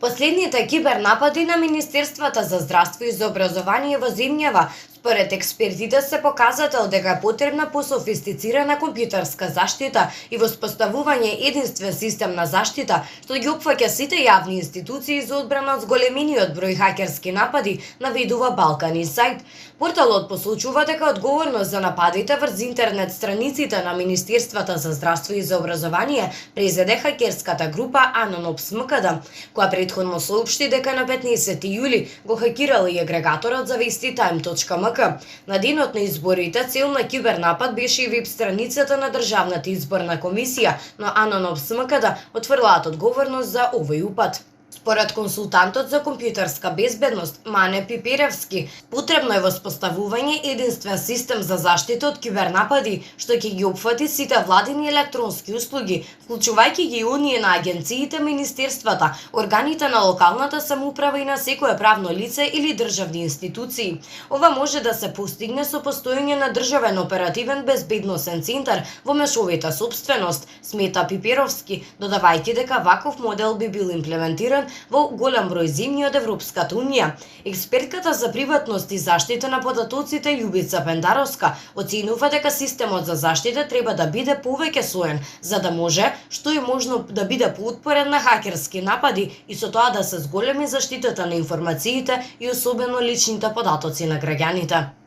Последните кибернапади на Министерствата за здравство и за образование во земјава, според експертите, се показател дека е потребна пософистицирана компјутерска заштита и воспоставување единствен систем на заштита, што ги опфаќа сите јавни институции за одбрана од зголемениот број хакерски напади, наведува Балкан Инсайт. Порталот посочува дека одговорност за нападите врз интернет страниците на Министерствата за здравство и за образование презеде хакерската група Анонопс МКД, која предходно соопшти дека на 15 јули го хакирала и агрегаторот за вести Time.mk. На денот на изборите цел на кибернапад беше и веб страницата на Државната изборна комисија, но Анонопс МКД отфрлаат одговорност за овој упад. Според консултантот за компјутерска безбедност Мане Пиперевски, потребно е воспоставување единствен систем за заштита од кибернапади, што ќе ги опфати сите владини електронски услуги, вклучувајќи ги оние на агенциите, министерствата, органите на локалната самоуправа и на секое правно лице или државни институции. Ова може да се постигне со постоење на државен оперативен безбедносен центар во мешовита собственост, смета Пиперовски, додавајќи дека ваков модел би бил имплементиран во голем број земји од Европската унија. Експертката за приватност и заштита на податоците Љубица Пендаровска оценува дека системот за заштита треба да биде повеќе слоен, за да може што е можно да биде поотпорен на хакерски напади и со тоа да се зголеми заштитата на информациите и особено личните податоци на граѓаните.